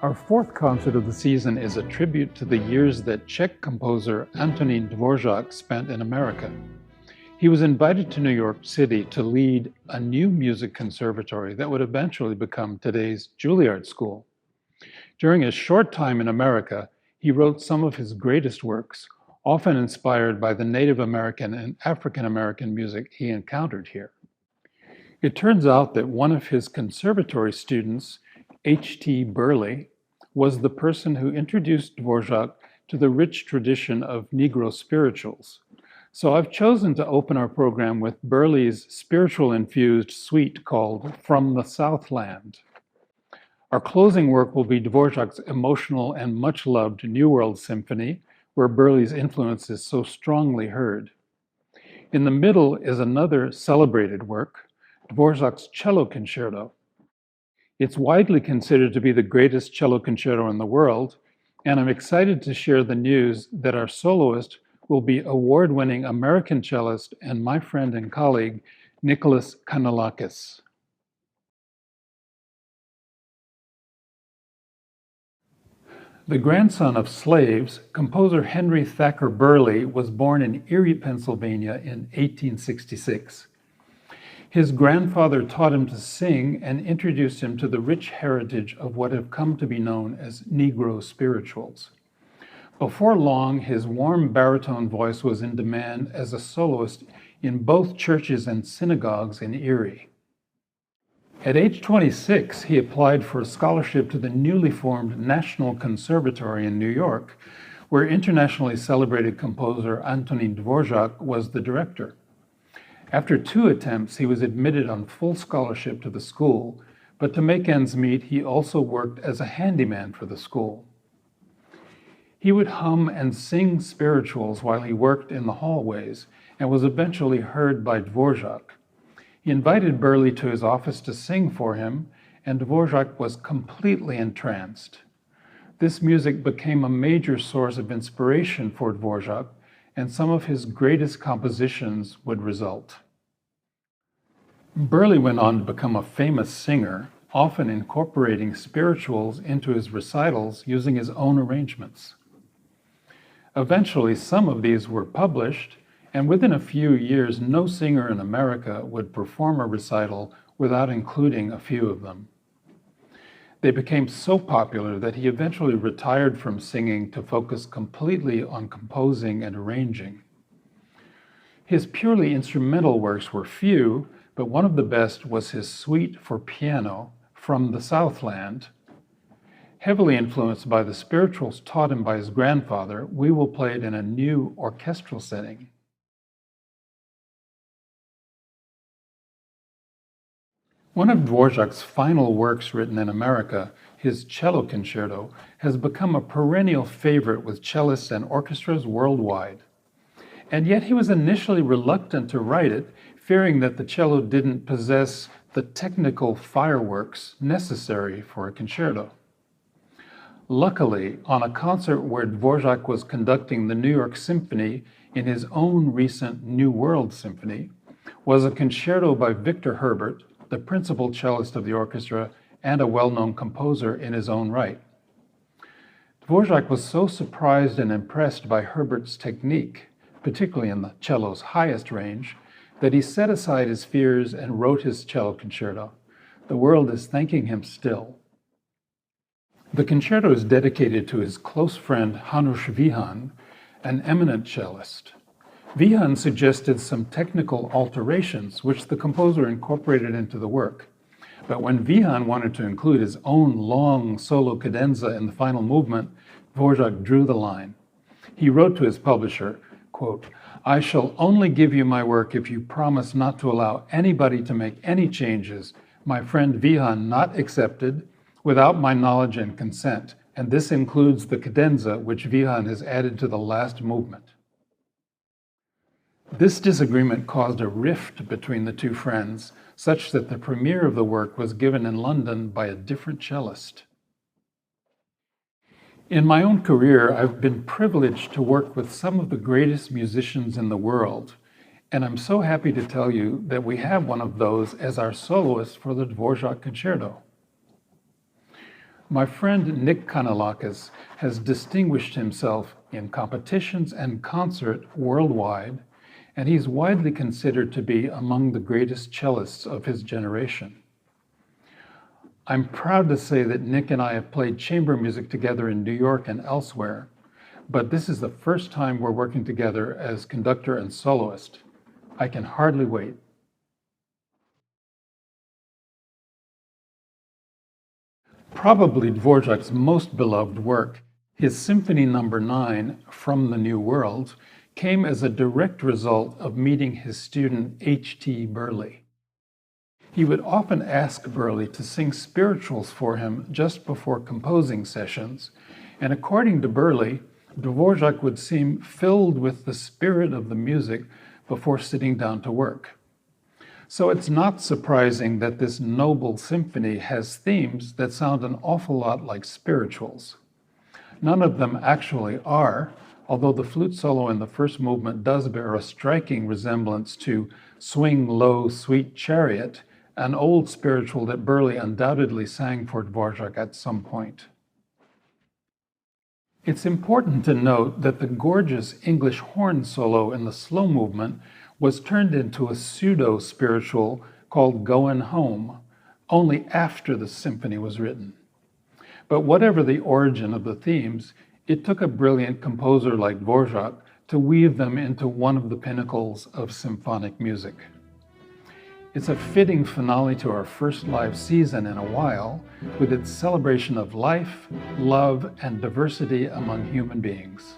Our fourth concert of the season is a tribute to the years that Czech composer Antonín Dvořák spent in America. He was invited to New York City to lead a new music conservatory that would eventually become today's Juilliard School. During his short time in America, he wrote some of his greatest works, often inspired by the Native American and African American music he encountered here. It turns out that one of his conservatory students, H.T. Burleigh, was the person who introduced Dvořák to the rich tradition of Negro spirituals. So I've chosen to open our program with Burleigh's spiritual-infused suite called From the Southland. Our closing work will be Dvořák's emotional and much-loved New World Symphony, where Burleigh's influence is so strongly heard. In the middle is another celebrated work, Dvořák's Cello Concerto. It's widely considered to be the greatest cello concerto in the world, and I'm excited to share the news that our soloist will be award-winning American cellist and my friend and colleague, Nicholas Canellakis. The grandson of slaves, composer Henry Thacker Burleigh was born in Erie, Pennsylvania in 1866. His grandfather taught him to sing and introduced him to the rich heritage of what have come to be known as Negro spirituals. Before long, his warm baritone voice was in demand as a soloist in both churches and synagogues in Erie. At age 26, he applied for a scholarship to the newly formed National Conservatory in New York, where internationally celebrated composer Antonín Dvořák was the director. After 2 attempts, he was admitted on full scholarship to the school, but to make ends meet, he also worked as a handyman for the school. He would hum and sing spirituals while he worked in the hallways and was eventually heard by Dvořák. He invited Burleigh to his office to sing for him, and Dvořák was completely entranced. This music became a major source of inspiration for Dvořák, and some of his greatest compositions would result. Burleigh went on to become a famous singer, often incorporating spirituals into his recitals using his own arrangements. Eventually, some of these were published, and within a few years, no singer in America would perform a recital without including a few of them. They became so popular that he eventually retired from singing to focus completely on composing and arranging. His purely instrumental works were few, but one of the best was his suite for piano, From the Southland. Heavily influenced by the spirituals taught him by his grandfather, we will play it in a new orchestral setting. One of Dvořák's final works written in America, his Cello Concerto, has become a perennial favorite with cellists and orchestras worldwide. And yet he was initially reluctant to write it, fearing that the cello didn't possess the technical fireworks necessary for a concerto. Luckily, on a concert where Dvořák was conducting the New York Symphony in his own recent New World Symphony, was a concerto by Victor Herbert, the principal cellist of the orchestra and a well-known composer in his own right. Dvořák was so surprised and impressed by Herbert's technique, particularly in the cello's highest range, that he set aside his fears and wrote his cello concerto. The world is thanking him still. The concerto is dedicated to his close friend Hanuš Vihan, an eminent cellist. Vihan suggested some technical alterations, which the composer incorporated into the work. But when Vihan wanted to include his own long solo cadenza in the final movement, Dvořák drew the line. He wrote to his publisher, quote, "I shall only give you my work if you promise not to allow anybody to make any changes, my friend Vihan not excepted, without my knowledge and consent, and this includes the cadenza which Vihan has added to the last movement." This disagreement caused a rift between the two friends, such that the premiere of the work was given in London by a different cellist. In my own career, I've been privileged to work with some of the greatest musicians in the world, and I'm so happy to tell you that we have one of those as our soloist for the Dvořák Concerto. My friend Nick Canellakis has distinguished himself in competitions and concert worldwide, and he's widely considered to be among the greatest cellists of his generation. I'm proud to say that Nick and I have played chamber music together in New York and elsewhere, but this is the first time we're working together as conductor and soloist. I can hardly wait. Probably Dvořák's most beloved work, his Symphony No. 9, From the New World, came as a direct result of meeting his student H.T. Burleigh. He would often ask Burleigh to sing spirituals for him just before composing sessions, and according to Burleigh, Dvořák would seem filled with the spirit of the music before sitting down to work. So it's not surprising that this noble symphony has themes that sound an awful lot like spirituals. None of them actually are, although the flute solo in the first movement does bear a striking resemblance to Swing Low, Sweet Chariot, an old spiritual that Burleigh undoubtedly sang for Dvořák at some point. It's important to note that the gorgeous English horn solo in the slow movement was turned into a pseudo-spiritual called Goin' Home, only after the symphony was written. But whatever the origin of the themes, it took a brilliant composer like Dvořák to weave them into one of the pinnacles of symphonic music. It's a fitting finale to our first live season in a while, with its celebration of life, love, and diversity among human beings.